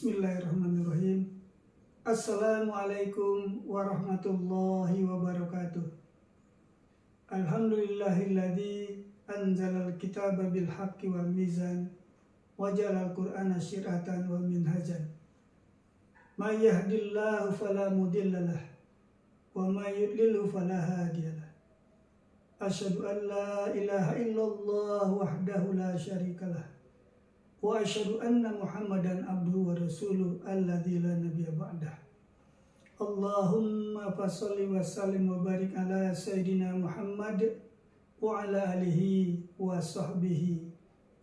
Bismillahirrahmanirrahim. Assalamualaikum warahmatullahi wabarakatuh. Alhamdulillahilladzi anzalal kitaba bil haqqi wal mizan wa jalal qur'ana syir'atan wa minhajan. May yahdillahu fala mudhillalah wa may yudlilhu fala hadiyalah. Asyhadu an la ilaha illallah wahdahu la syarikalah. Wa asyhadu anna Muhammadan abduhu wa rasuluh alladzi la nabiyya ba'dah. Allahumma fasholli wa sallim wa barik ala sayyidina Muhammad wa ala alihi wa sahbihi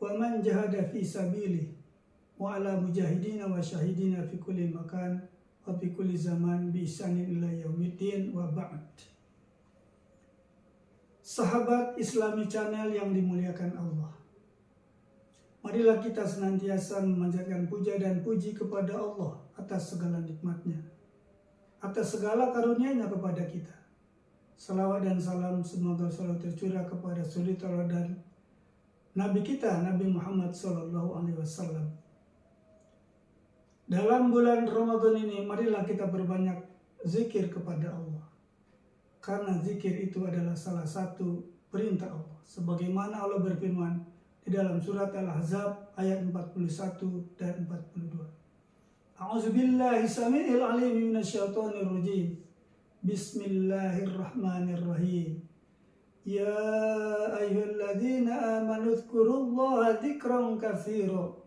wa man jahada fi sabilihi wa ala mujahidina wa syahidina fi kulli makan wa fi kulli zaman bi ihsanin ila yaumiddin wa ba'd. Sahabat Islami Channel yang dimuliakan Allah, marilah kita senantiasa memanjatkan puja dan puji kepada Allah atas segala nikmat-Nya, atas segala karunia-Nya kepada kita. Salawat dan salam semoga selalu tercurah kepada suri tauladan Nabi kita, Nabi Muhammad SAW. Dalam bulan Ramadan ini, marilah kita berbanyak zikir kepada Allah. Karena zikir itu adalah salah satu perintah Allah. Sebagaimana Allah berfirman di dalam surat Al-Ahzab ayat 41 dan 42. A'udzubillahi samii'il 'aliim minasyaitonir rajim. Bismillahirrahmanirrahim. Ya ayyuhalladzina amanu dzkurullaha dzikran katsiran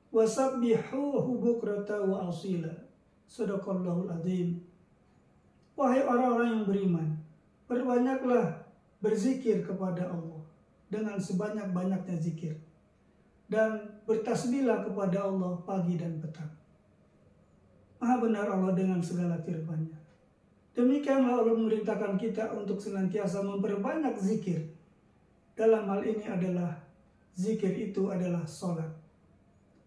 wasabbihuhu bukratan wa asila. Shadaqallahul adzim. Wahai orang-orang yang beriman, perbanyaklah berzikir kepada Allah dengan sebanyak-banyaknya zikir, dan bertasbihlah kepada Allah pagi dan petang. Maha benar Allah dengan segala firman-Nya. Demikianlah Allah memerintahkan kita untuk senantiasa memperbanyak zikir. Dalam hal ini adalah zikir itu adalah sholat.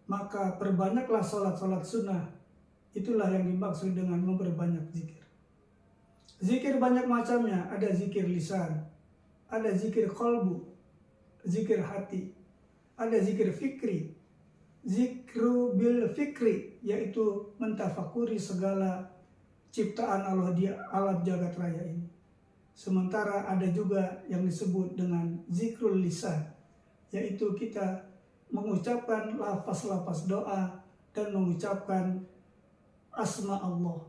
Maka perbanyaklah sholat sunnah. Itulah yang dimaksud dengan memperbanyak zikir. Zikir banyak macamnya, ada zikir lisan, ada zikir qalbu, zikir hati, ada zikir fikri, zikru bil fikri, yaitu mentafakuri segala ciptaan Allah di alam jagat raya ini. Sementara ada juga yang disebut dengan zikrul lisan, yaitu kita mengucapkan lafaz-lafaz doa dan mengucapkan asma Allah.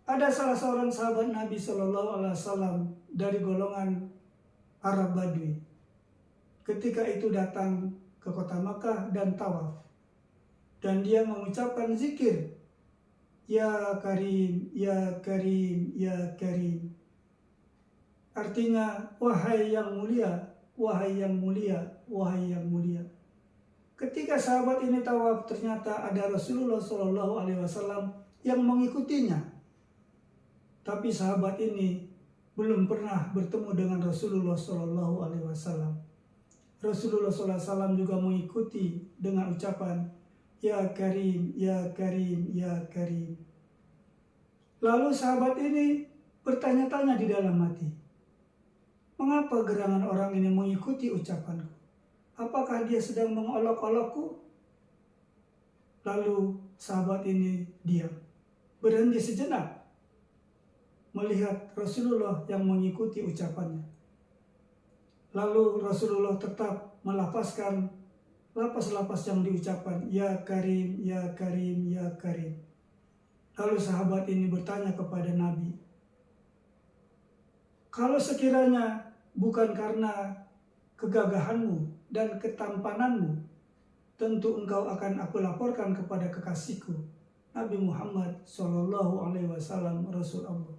Ada salah seorang sahabat Nabi SAW dari golongan Arab Badui. Ketika itu datang ke kota Makkah dan tawaf. Dan dia mengucapkan zikir. Ya Karim, Ya Karim, Ya Karim. Artinya, wahai yang mulia, wahai yang mulia, wahai yang mulia. Ketika sahabat ini tawaf, ternyata ada Rasulullah SAW yang mengikutinya. Tapi sahabat ini belum pernah bertemu dengan Rasulullah SAW. Rasulullah SAW juga mengikuti dengan ucapan Ya Karim, Ya Karim, Ya Karim. Lalu sahabat ini bertanya-tanya di dalam hati, mengapa gerangan orang ini mengikuti ucapanku? Apakah dia sedang mengolok-olokku? Lalu sahabat ini diam, berhenti sejenak, melihat Rasulullah yang mengikuti ucapannya. Lalu Rasulullah tetap melafazkan lapas-lapas yang diucapkan, Ya Karim, Ya Karim, Ya Karim. Lalu sahabat ini bertanya kepada Nabi, kalau sekiranya bukan karena kegagahanmu dan ketampananmu, tentu engkau akan aku laporkan kepada kekasihku, Nabi Muhammad SAW, Rasul Allah.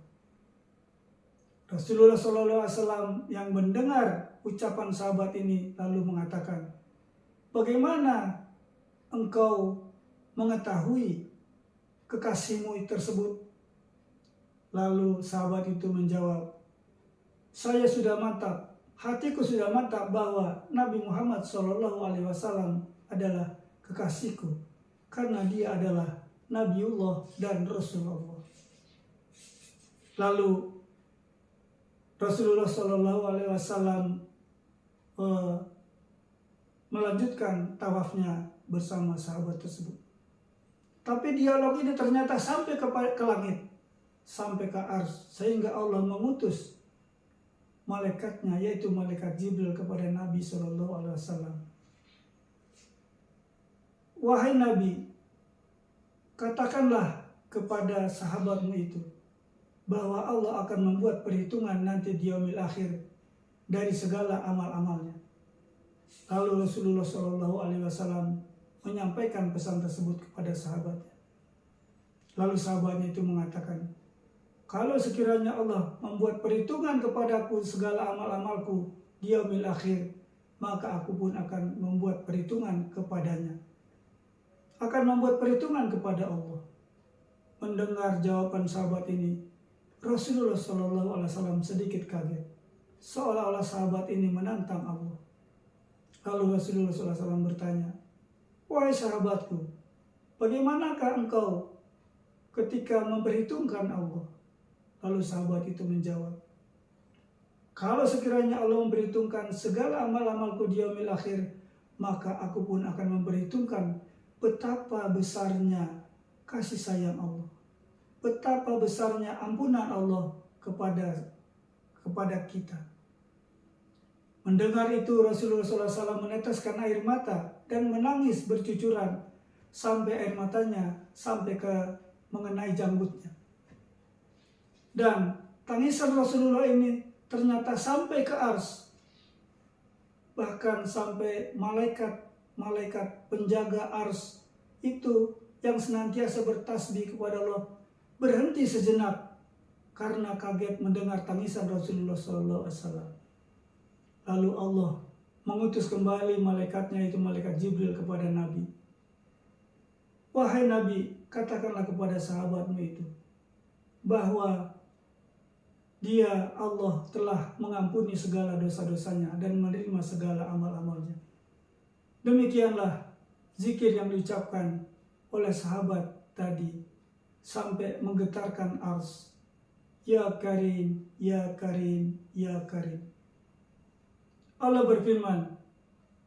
Rasulullah SAW yang mendengar ucapan sahabat ini lalu mengatakan, bagaimana engkau mengetahui kekasihmu tersebut? Lalu sahabat itu menjawab, saya sudah mantap, hatiku sudah mantap bahwa Nabi Muhammad SAW adalah kekasihku, karena dia adalah Nabiullah dan Rasulullah. Lalu Rasulullah SAW melanjutkan tawafnya bersama sahabat tersebut. Tapi dialog ini ternyata sampai ke langit, sampai ke ars, sehingga Allah mengutus malaikatnya, yaitu malaikat Jibril kepada Nabi SAW. Wahai Nabi, katakanlah kepada sahabatmu itu bahwa Allah akan membuat perhitungan nanti di yaumil akhir dari segala amal-amalnya. Lalu Rasulullah SAW menyampaikan pesan tersebut kepada sahabatnya. Lalu sahabatnya itu mengatakan, kalau sekiranya Allah membuat perhitungan kepadaku segala amal-amalku di yaumil akhir, maka aku pun akan membuat perhitungan kepadanya. Akan membuat perhitungan kepada Allah. Mendengar jawaban sahabat ini, Rasulullah SAW sedikit kaget, seolah-olah sahabat ini menantang Allah. Lalu Rasulullah SAW bertanya, wahai sahabatku, bagaimanakah engkau ketika memperhitungkan Allah? Lalu sahabat itu menjawab, kalau sekiranya Allah memperhitungkan segala amal-amalku di yaumil akhir, maka aku pun akan memperhitungkan betapa besarnya kasih sayang Allah, betapa besarnya ampunan Allah kepada kita. Mendengar itu Rasulullah SAW meneteskan air mata dan menangis bercucuran sampai air matanya mengenai janggutnya. Dan tangisan Rasulullah ini ternyata sampai ke ars, bahkan sampai malaikat penjaga ars itu yang senantiasa bertasbih kepada Allah berhenti sejenak karena kaget mendengar tangisan Rasulullah SAW. Lalu Allah mengutus kembali malaikatnya, itu malaikat Jibril, kepada Nabi. Wahai Nabi, katakanlah kepada sahabatmu itu bahwa Allah telah mengampuni segala dosa-dosanya dan menerima segala amal-amalnya. Demikianlah zikir yang diucapkan oleh sahabat tadi sampai menggetarkan ars. Ya Karim, Ya Karim, Ya Karim. Allah berfirman,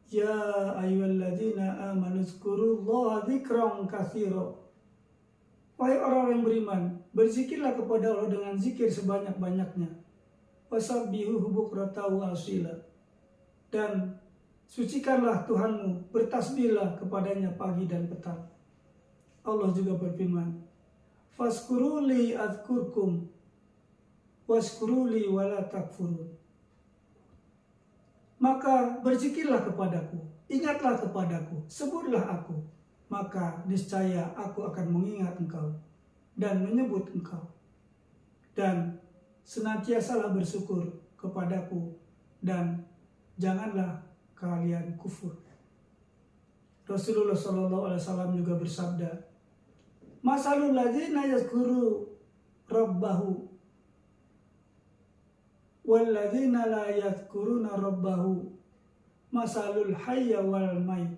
Ya ayyuhalladzina amanu dzkurullaha dzikran katsira. Wahai orang yang beriman, berzikirlah kepada Allah dengan zikir sebanyak-banyaknya. Wasabbihuhu bukratan wa asila. Dan sucikanlah Tuhanmu, bertasbihlah kepadanya pagi dan petang. Allah juga berfirman, Faskuruli adzkurkum waskuruli wala takfurun. Maka berzikirlah kepadaku, ingatlah kepadaku, sebutlah aku, maka niscaya aku akan mengingat engkau dan menyebut engkau. Dan senantiasalah bersyukur kepadaku dan janganlah kalian kufur. Rasulullah SAW juga bersabda, Masalul ladzina yazkuru rabbahu walladzina la yadhkuruna rabbahu masalul hayya wal mayt.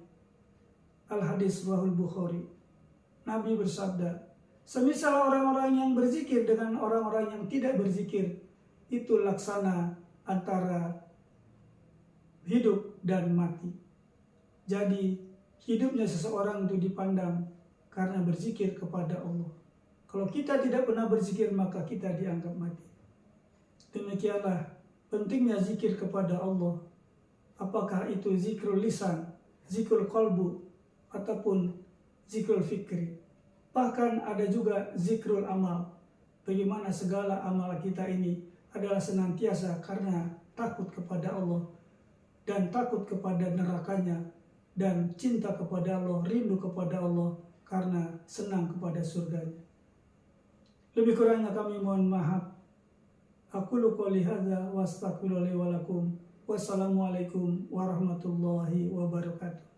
Al-Hadis Rahul Bukhari. Nabi bersabda, semisal orang-orang yang berzikir dengan orang-orang yang tidak berzikir, itu laksana antara hidup dan mati. Jadi hidupnya seseorang itu dipandang karena berzikir kepada Allah. Kalau kita tidak pernah berzikir, maka kita dianggap mati. Demikianlah pentingnya zikir kepada Allah. Apakah itu zikrul lisan, zikrul qalbu, ataupun zikrul fikri. Bahkan ada juga zikrul amal. Bagaimana segala amal kita ini adalah senantiasa karena takut kepada Allah dan takut kepada nerakanya dan cinta kepada Allah, rindu kepada Allah karena senang kepada surganya. Lebih kurangnya kami mohon maaf. Aqulu qouli hadza wa astaghfirullahi wa lakum. Wassalamualaikum warahmatullahi wabarakatuh.